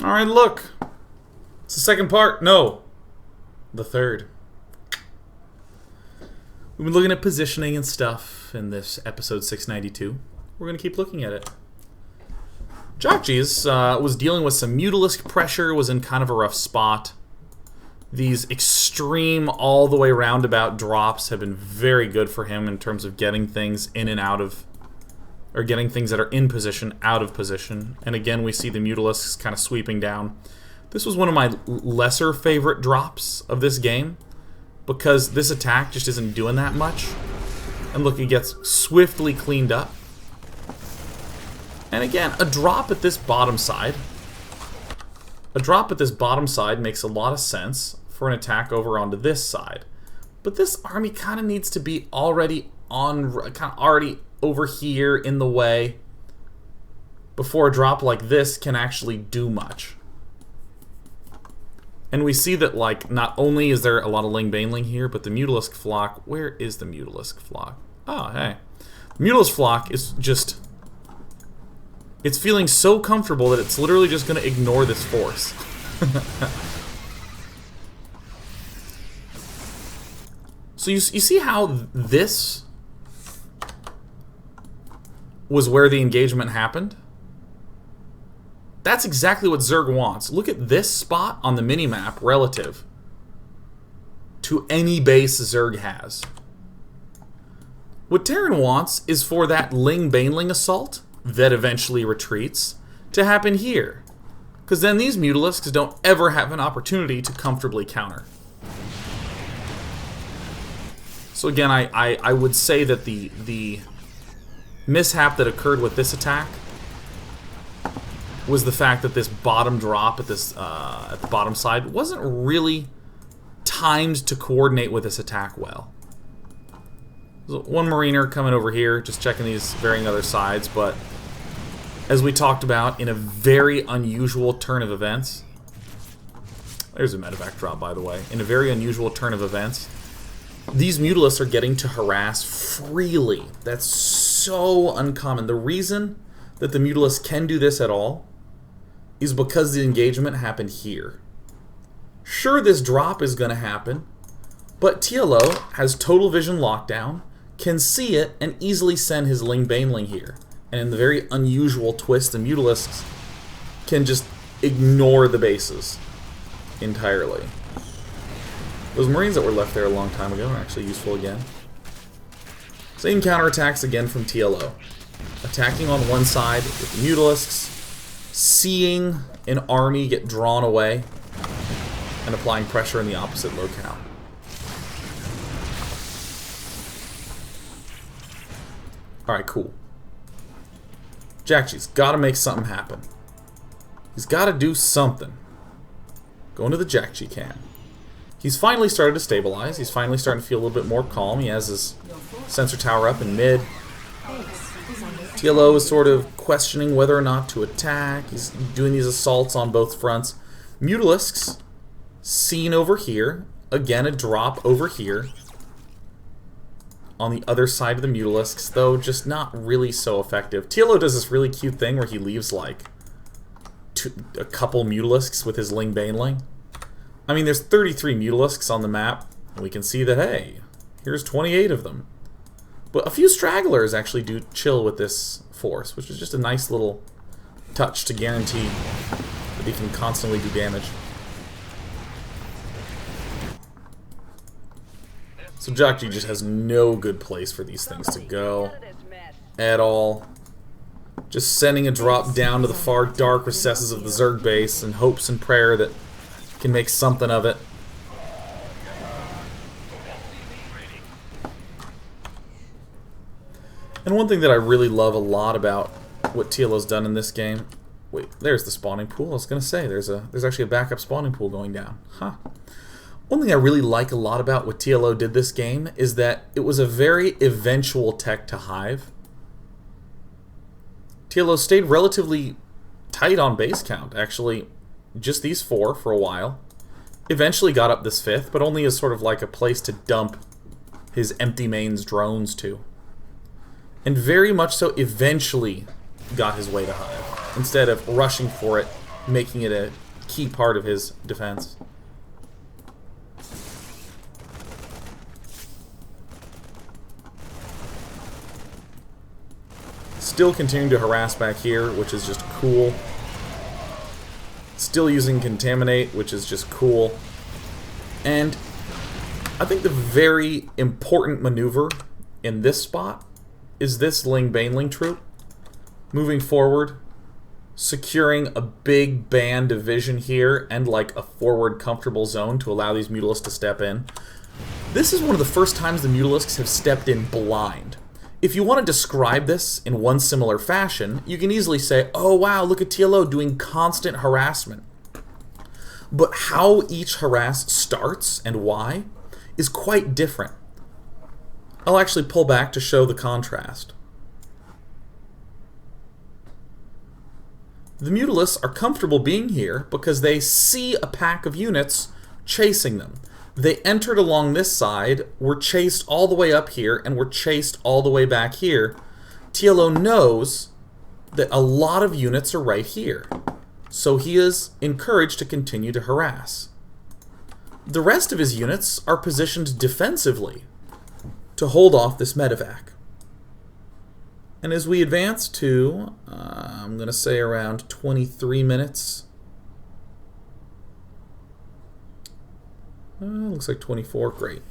Alright, look. It's the second part. No. The third. We've been looking at positioning and stuff in this episode 692. We're going to keep looking at it. Jjakji's was dealing with some Mutalisk pressure, was in kind of a rough spot. These extreme all the way roundabout drops have been very good for him in terms of getting things in and out of, or getting things that are in position out of position. And again, we see the Mutalisks kind of sweeping down. This was one of my lesser favorite drops of this game, because this attack just isn't doing that much. And look, it gets swiftly cleaned up. And again, a drop at this bottom side. A drop at this bottom side makes a lot of sense for an attack over onto this side. But this army kind of needs to be already over here in the way before a drop like this can actually do much. And we see that, like, not only is there a lot of Ling Baneling here, but the Mutalisk flock, where is the Mutalisk flock? Oh, hey. The Mutalisk flock is just, it's feeling so comfortable that it's literally just going to ignore this force. So you see how this was where the engagement happened? That's exactly what Zerg wants. Look at this spot on the minimap relative to any base Zerg has. What Terran wants is for that Ling Baneling assault that eventually retreats to happen here. Because then these Mutalisks don't ever have an opportunity to comfortably counter. So again, I would say that the mishap that occurred with this attack was the fact that this bottom drop at this at the bottom side wasn't really timed to coordinate with this attack well. So one Mariner coming over here, just checking these varying other sides, but as we talked about, in a very unusual turn of events, there's a medevac drop, by the way. In a very unusual turn of events, these Mutalisks are getting to harass freely. That's so uncommon. The reason that the Mutalisks can do this at all is because the engagement happened here. Sure, this drop is going to happen, but TLO has total vision lockdown, can see it, and easily send his Ling Baneling here. And in the very unusual twist, the Mutalisks can just ignore the bases entirely. Those Marines that were left there a long time ago are actually useful again. Same counterattacks again from TLO. Attacking on one side with the Mutalisks, seeing an army get drawn away, and applying pressure in the opposite locale. Alright, cool. Jjakji's got to make something happen. He's got to do something. Going to the Jjakji camp. He's finally started to stabilize. He's finally starting to feel a little bit more calm. He has his sensor tower up in mid. TLO is sort of questioning whether or not to attack. He's doing these assaults on both fronts. Mutalisks seen over here. Again, a drop over here. On the other side of the Mutalisks, though, just not really so effective. TLO does this really cute thing where he leaves, like, a couple Mutalisks with his Ling Baneling. I mean, there's 33 Mutalisks on the map, and we can see that, hey, here's 28 of them. But a few stragglers actually do chill with this force, which is just a nice little touch to guarantee that he can constantly do damage. So Jjakji just has no good place for these things to go at all. Just sending a drop down to the far dark recesses of the Zerg base in hopes and prayer that can make something of it. And one thing that I really love a lot about what TLO's done in this game... Wait, there's the spawning pool. I was going to say, there's actually a backup spawning pool going down. Huh. One thing I really like a lot about what TLO did this game is that it was a very eventual tech to Hive. TLO stayed relatively tight on base count, actually. Just these 4 for a while. Eventually got up this 5th, but only as sort of like a place to dump his empty mains drones to. And very much so eventually got his way to Hive, instead of rushing for it making it a key part of his defense. Still continuing to harass back here, which is just cool. Still using Contaminate, which is just cool. And I think the very important maneuver in this spot is this Ling-Baneling troop. Moving forward, securing a big band division here and like a forward comfortable zone to allow these Mutalisks to step in. This is one of the first times the Mutalisks have stepped in blind. If you want to describe this in one similar fashion, you can easily say, oh wow, look at TLO doing constant harassment. But how each harass starts and why is quite different. I'll actually pull back to show the contrast. The Mutalisks are comfortable being here because they see a pack of units chasing them. They entered along this side, were chased all the way up here, and were chased all the way back here. TLO knows that a lot of units are right here, so he is encouraged to continue to harass. The rest of his units are positioned defensively to hold off this medevac. And as we advance to, I'm going to say around 23 minutes, looks like 24, great.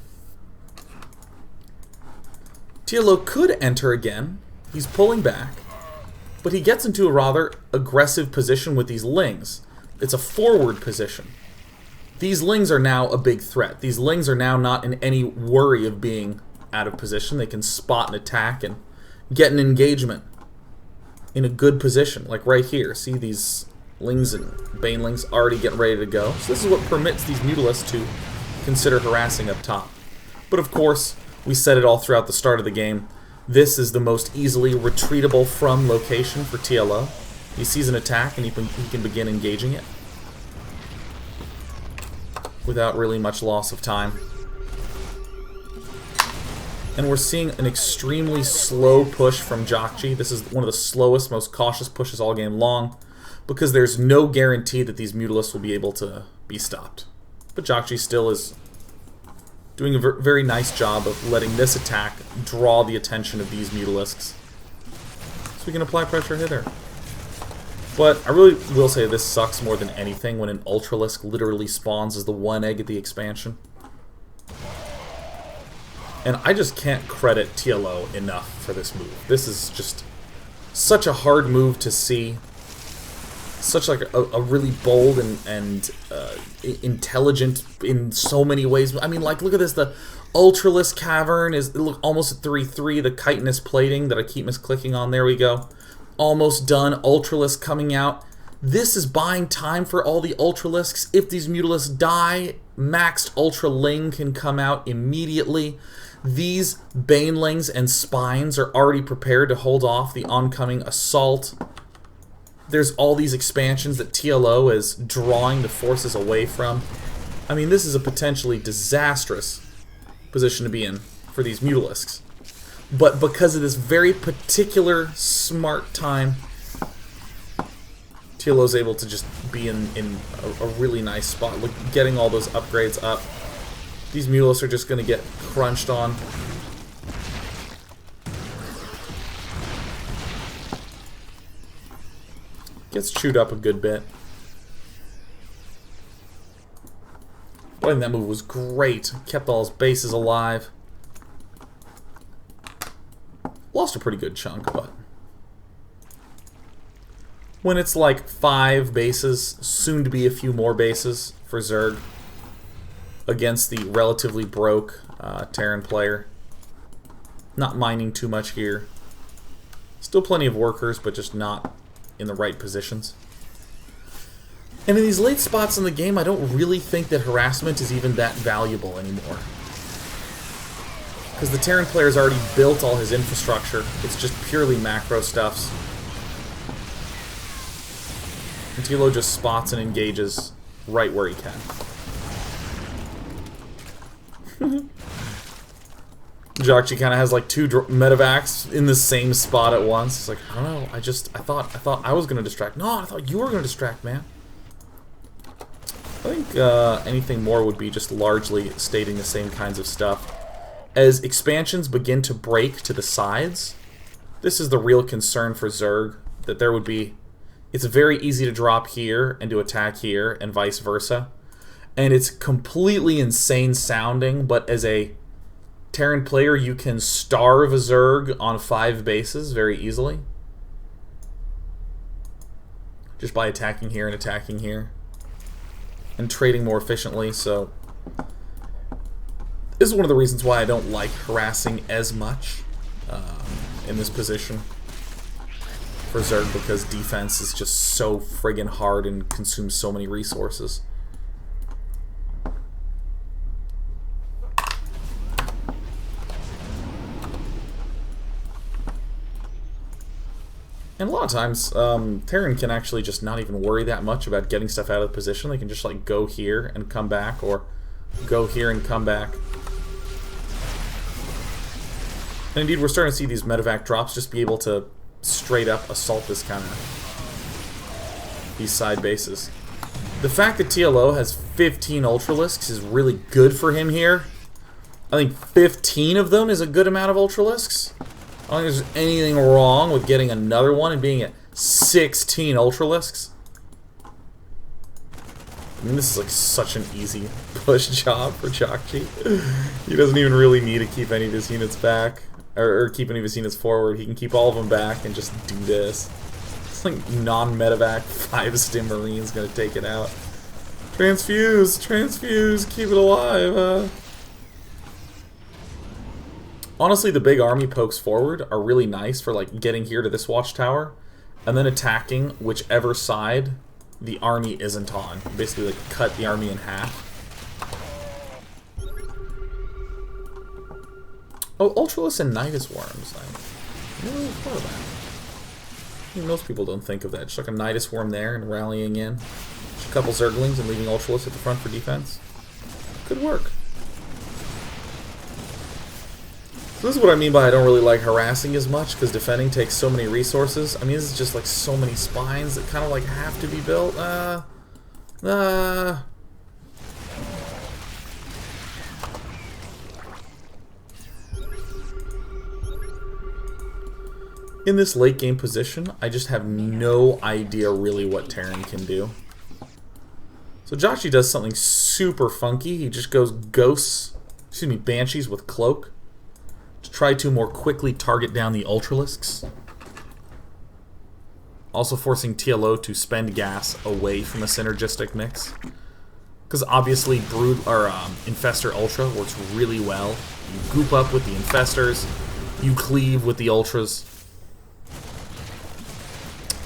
TLO could enter again, he's pulling back, but he gets into a rather aggressive position with these Lings. It's a forward position. These Lings are now a big threat. These Lings are now not in any worry of being out of position. They can spot an attack and get an engagement in a good position, like right here. See these Lings and Banelings already getting ready to go. So this is what permits these Mutalisks to consider harassing up top. But of course, we said it all throughout the start of the game, this is the most easily retreatable from location for TLO. He sees an attack and he can begin engaging it without really much loss of time. And we're seeing an extremely slow push from Jjakji. This is one of the slowest, most cautious pushes all game long, because there's no guarantee that these Mutalisks will be able to be stopped. But Jjakji still is doing a very nice job of letting this attack draw the attention of these Mutalisks, so we can apply pressure hither. But I really will say this sucks more than anything when an Ultralisk literally spawns as the one egg at the expansion. And I just can't credit TLO enough for this move. This is just such a hard move to see. Such like a really bold and intelligent in so many ways. I mean, like, look at this. The Ultralisk Cavern is almost at 3-3. The chitinous plating that I keep misclicking on. There we go. Almost done. Ultralisk coming out. This is buying time for all the Ultralisks. If these Mutalisks die, maxed Ultra Ling can come out immediately. These Banelings and Spines are already prepared to hold off the oncoming assault. There's all these expansions that TLO is drawing the forces away from. I mean, this is a potentially disastrous position to be in for these Mutalisks. But because of this very particular smart time, TLO is able to just be in a really nice spot. Look, getting all those upgrades up. These Mutalisks are just going to get crunched on. Gets chewed up a good bit. I think that move was great. Kept all his bases alive. Lost a pretty good chunk, but when it's like 5 bases, soon to be a few more bases for Zerg against the relatively broke Terran player. Not mining too much here. Still plenty of workers, but just not in the right positions. And in these late spots in the game, I don't really think that harassment is even that valuable anymore. Because the Terran player's already built all his infrastructure. It's just purely macro stuffs. And TLO just spots and engages right where he can. Jjakji kind of has like 2 medevacs in the same spot at once. It's like, I don't know, I thought I was going to distract. No, I thought you were going to distract, man. I think anything more would be just largely stating the same kinds of stuff. As expansions begin to break to the sides, this is the real concern for Zerg, that there would be... It's very easy to drop here and to attack here, and vice versa. And it's completely insane sounding, but as a Terran player, you can starve a Zerg on 5 bases very easily. Just by attacking here and attacking here. And trading more efficiently, so... This is one of the reasons why I don't like harassing as much in this position for Zerg, because defense is just so friggin' hard and consumes so many resources. And a lot of times, Terran can actually just not even worry that much about getting stuff out of the position. They can just like go here and come back, or go here and come back. And indeed, we're starting to see these medevac drops just be able to straight up assault this kind of these side bases. The fact that TLO has 15 Ultralisks is really good for him here. I think 15 of them is a good amount of Ultralisks. I don't think there's anything wrong with getting another one and being at 16 Ultralisks. I mean, this is like such an easy push job for Jjakji. He doesn't even really need to keep any of his units back, or keep any of his units forward. He can keep all of them back and just do this. It's like non-medevac 5-stim Marine's gonna take it out. Transfuse! Transfuse! Keep it alive! Honestly, the big army pokes forward are really nice for like getting here to this watchtower and then attacking whichever side the army isn't on. Basically like cut the army in half. Oh, Ultralisk and Nidus Worms. I never really thought of that. I think most people don't think of that. Just like a Nidus Worm there and rallying in. Just a couple Zerglings and leaving Ultralisk at the front for defense. Could work. This is what I mean by I don't really like harassing as much, because defending takes so many resources. I mean, this is just like so many spines that kind of like have to be built. In this late game position, I just have no idea really what Terran can do. So Jjakji does something super funky. He just goes Banshees with Cloak. Try to more quickly target down the Ultralisks. Also forcing TLO to spend gas away from a synergistic mix. Because obviously Infestor Ultra works really well. You goop up with the Infestors, you cleave with the Ultras.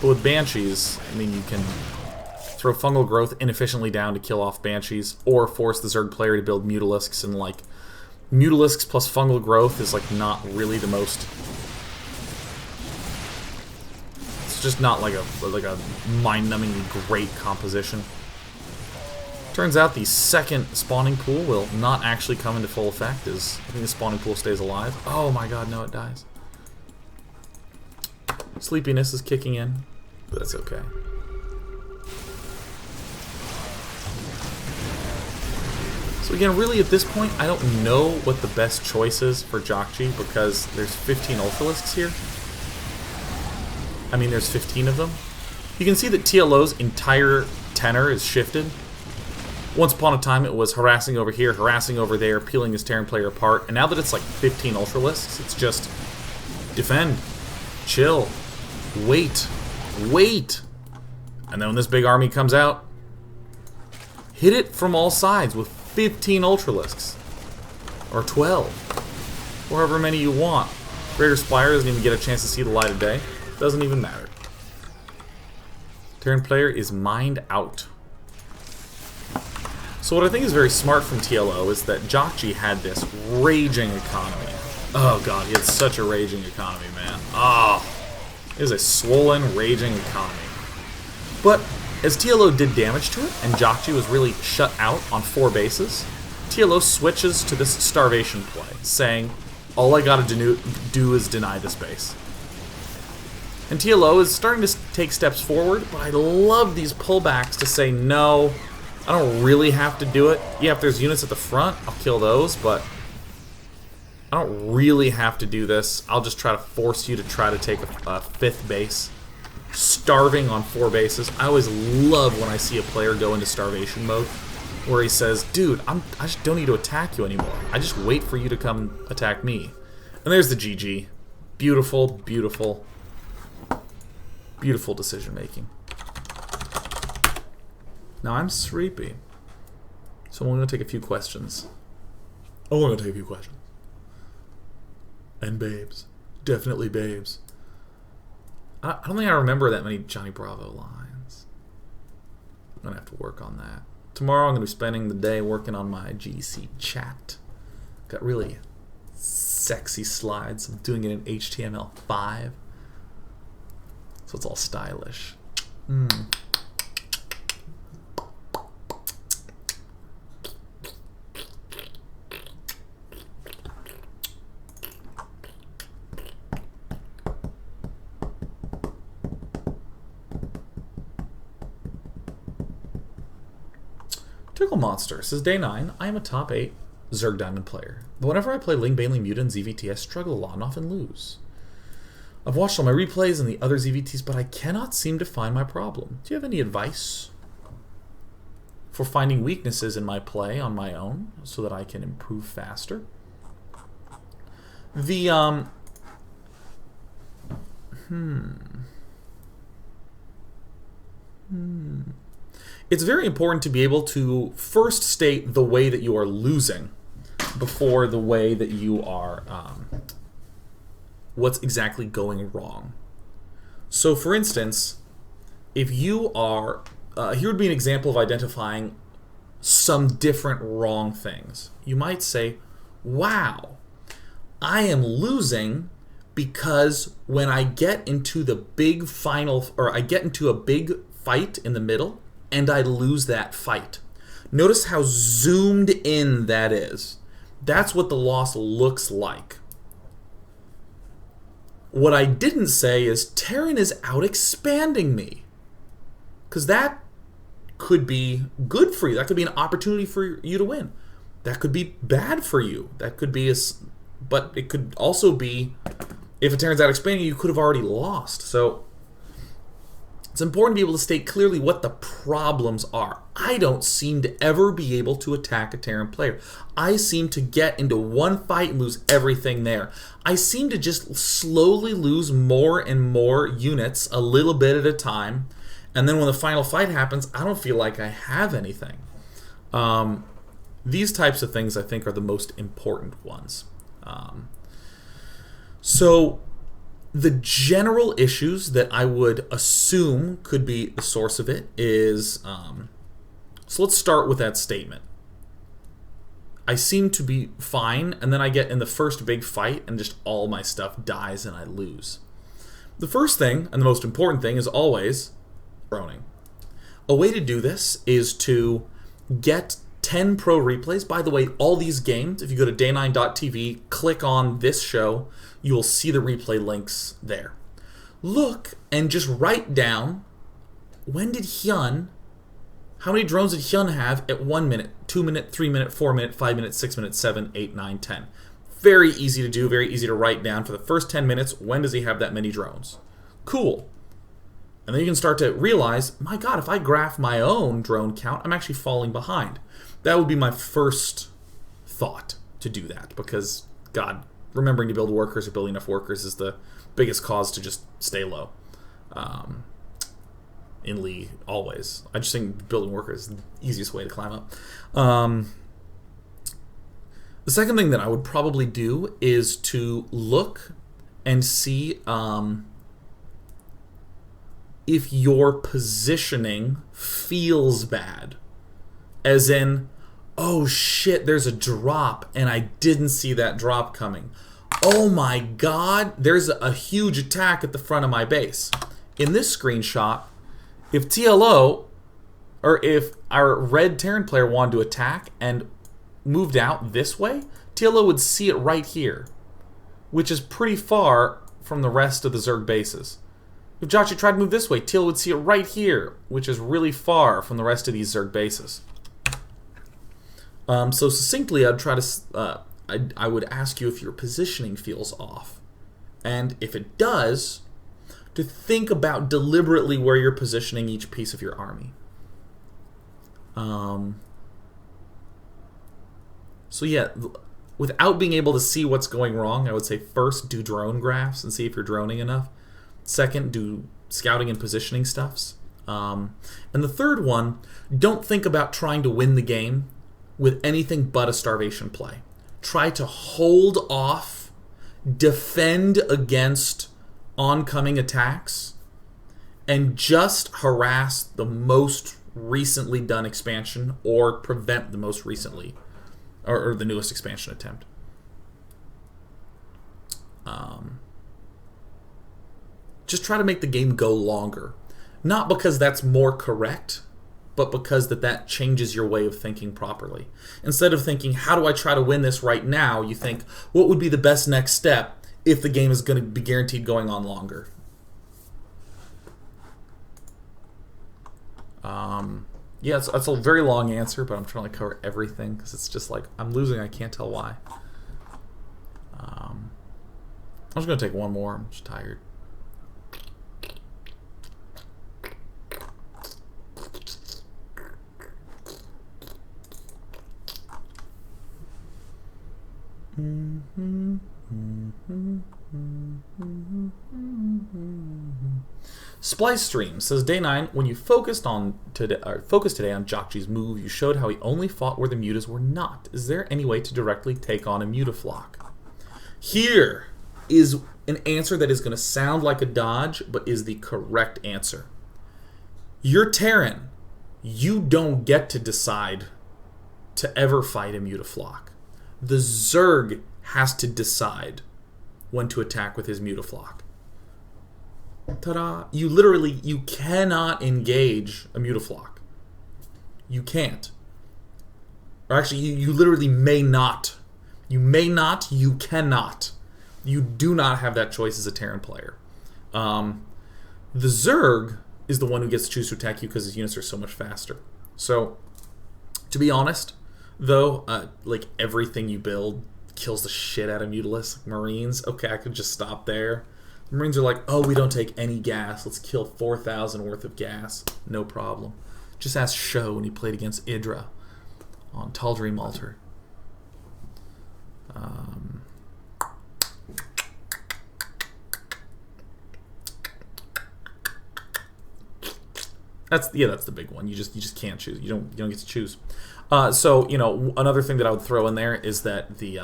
But with Banshees, I mean, you can throw Fungal Growth inefficiently down to kill off Banshees, or force the Zerg player to build Mutalisks, and like Mutalisks plus Fungal Growth is like not really the most... It's just not like a mind-numbingly great composition. Turns out the second spawning pool will not actually come into full effect, as I think the spawning pool stays alive. Oh my god, no, it dies. Sleepiness is kicking in, but that's okay. So again, really at this point, I don't know what the best choice is for Jjakji, because there's 15 Ultralisks here. I mean, there's 15 of them. You can see that TLO's entire tenor is shifted. Once upon a time, it was harassing over here, harassing over there, peeling his Terran player apart, and now that it's like 15 Ultralisks, it's just defend, chill, wait, wait. And then when this big army comes out, hit it from all sides with 15 Ultralisks. Or 12. Or however many you want. Greater Spire doesn't even get a chance to see the light of day. Doesn't even matter. Terran player is mined out. So what I think is very smart from TLO is that Jjakji had this raging economy. Oh god, he had such a raging economy, man. Oh, it is a swollen, raging economy. But as TLO did damage to it, and Jjakji was really shut out on 4 bases, TLO switches to this Starvation play, saying, all I gotta do is deny this base. And TLO is starting to take steps forward, but I love these pullbacks to say, no, I don't really have to do it. Yeah, if there's units at the front, I'll kill those, but I don't really have to do this. I'll just try to force you to try to take a 5th base. Starving on 4 bases. I always love when I see a player go into starvation mode, where he says, dude, I just don't need to attack you anymore. I just wait for you to come attack me. And there's the GG. Beautiful, beautiful, beautiful decision making. Now I'm sleepy, so I'm going to take a few questions. Oh, I'm going to take a few questions. And babes. Definitely babes. I don't think I remember that many Johnny Bravo lines. I'm going to have to work on that. Tomorrow I'm going to be spending the day working on my GDC chat. Got really sexy slides. I'm doing it in HTML5. So it's all stylish. Tickle Monster says, Day 9, I am a top 8 Zerg Diamond player. But whenever I play Ling Bailey Muta and ZvT, I struggle a lot and often lose. I've watched all my replays and the other ZvTs, but I cannot seem to find my problem. Do you have any advice for finding weaknesses in my play on my own so that I can improve faster? It's very important to be able to first state the way that you are losing before the way that you are, what's exactly going wrong. So for instance, if you are, here would be an example of identifying some different wrong things. You might say, wow, I am losing because when I get into the big final, or I get into a big fight in the middle, and I lose that fight. Notice how zoomed in that is. That's what the loss looks like. What I didn't say is Terran is out expanding me. Because that could be good for you. That could be an opportunity for you to win. That could be bad for you. That could be but it could also be, if a Terran's out expanding you could have already lost. So it's important to be able to state clearly what the problems are. I don't seem to ever be able to attack a Terran player. I seem to get into one fight and lose everything there. I seem to just slowly lose more and more units a little bit at a time. And then when the final fight happens, I don't feel like I have anything. These types of things I think are the most important ones. So the general issues that I would assume could be the source of it is, so let's start with that statement. I seem to be fine, and then I get in the first big fight and just all my stuff dies and I lose. The first thing, and the most important thing, is always droning. A way to do this is to get 10 pro replays. By the way, all these games, if you go to day9.tv, click on this show, you will see the replay links there. Look and just write down, when did Hyun, how many drones did Hyun have at 1 minute, 2 minute, 3 minute, 4 minute, 5 minute, 6 minute, 7, 8, 9, 10. Very easy to do, very easy to write down. For the first 10 minutes, when does he have that many drones? Cool. And then you can start to realize, my God, if I graph my own drone count, I'm actually falling behind. That would be my first thought to do that, because, God, remembering to build workers or building enough workers is the biggest cause to just stay low. In Lee, always. I just think building workers is the easiest way to climb up. The second thing that I would probably do is to look and see if your positioning feels bad. As in, oh shit, there's a drop and I didn't see that drop coming. Oh my God, there's a huge attack at the front of my base. In this screenshot, if TLO, or if our red Terran player wanted to attack and moved out this way, TLO would see it right here, which is pretty far from the rest of the Zerg bases. If Jjakji tried to move this way, TLO would see it right here, which is really far from the rest of these Zerg bases. So succinctly, I'd try to I would ask you if your positioning feels off, and if it does, to think about deliberately where you're positioning each piece of your army. So yeah, without being able to see what's going wrong, I would say first do drone graphs and see if you're droning enough. Second, do scouting and positioning stuffs. And the third one, don't think about trying to win the game with anything but a starvation play. Try to hold off, defend against oncoming attacks, and just harass the most recently done expansion or prevent the most recently or the newest expansion attempt. Just try to make the game go longer. Not because that's more correct, but because that changes your way of thinking properly. Instead of thinking, how do I try to win this right now, you think, what would be the best next step if the game is going to be guaranteed going on longer? Yeah, it's a very long answer, but I'm trying to cover everything because it's just like, I'm losing, I can't tell why. I'm just going to take one more, I'm just tired. Splice Stream says, Day 9, when you focused today on Jjakji's move, you showed how he only fought where the mutas were not. Is there any way to directly take on a mutaflock? Here is an answer that is going to sound like a dodge, but is the correct answer. You're Terran. You don't get to decide to ever fight a mutaflock. The Zerg has to decide when to attack with his mutaflock. Ta-da! You cannot engage a mutaflock. You can't. Or actually, you literally may not. You may not, you cannot. You do not have that choice as a Terran player. The Zerg is the one who gets to choose to attack you because his units are so much faster. So, to be honest, though, like everything you build kills the shit out of Mutalisks, like Marines. Okay, I could just stop there. The Marines are like, oh, we don't take any gas. Let's kill 4,000 worth of gas. No problem. Just ask Sho when he played against Idra on Tall Dream Altar. That's the big one. You just can't choose. You don't get to choose. So another thing that I would throw in there is that the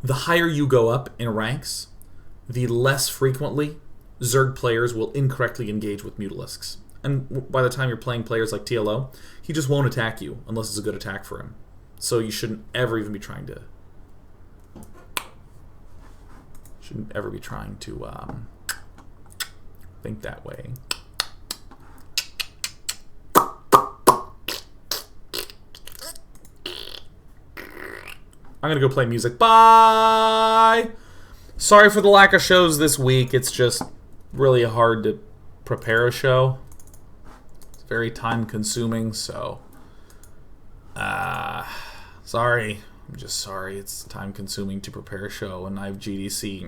the higher you go up in ranks, the less frequently Zerg players will incorrectly engage with Mutalisks. And by the time you're playing players like TLO, he just won't attack you unless it's a good attack for him. So you shouldn't ever even be trying to think that way. I'm gonna go play music. Bye! Sorry for the lack of shows this week. It's just really hard to prepare a show. It's very time consuming, so sorry. I'm just sorry. It's time consuming to prepare a show and I have GDC.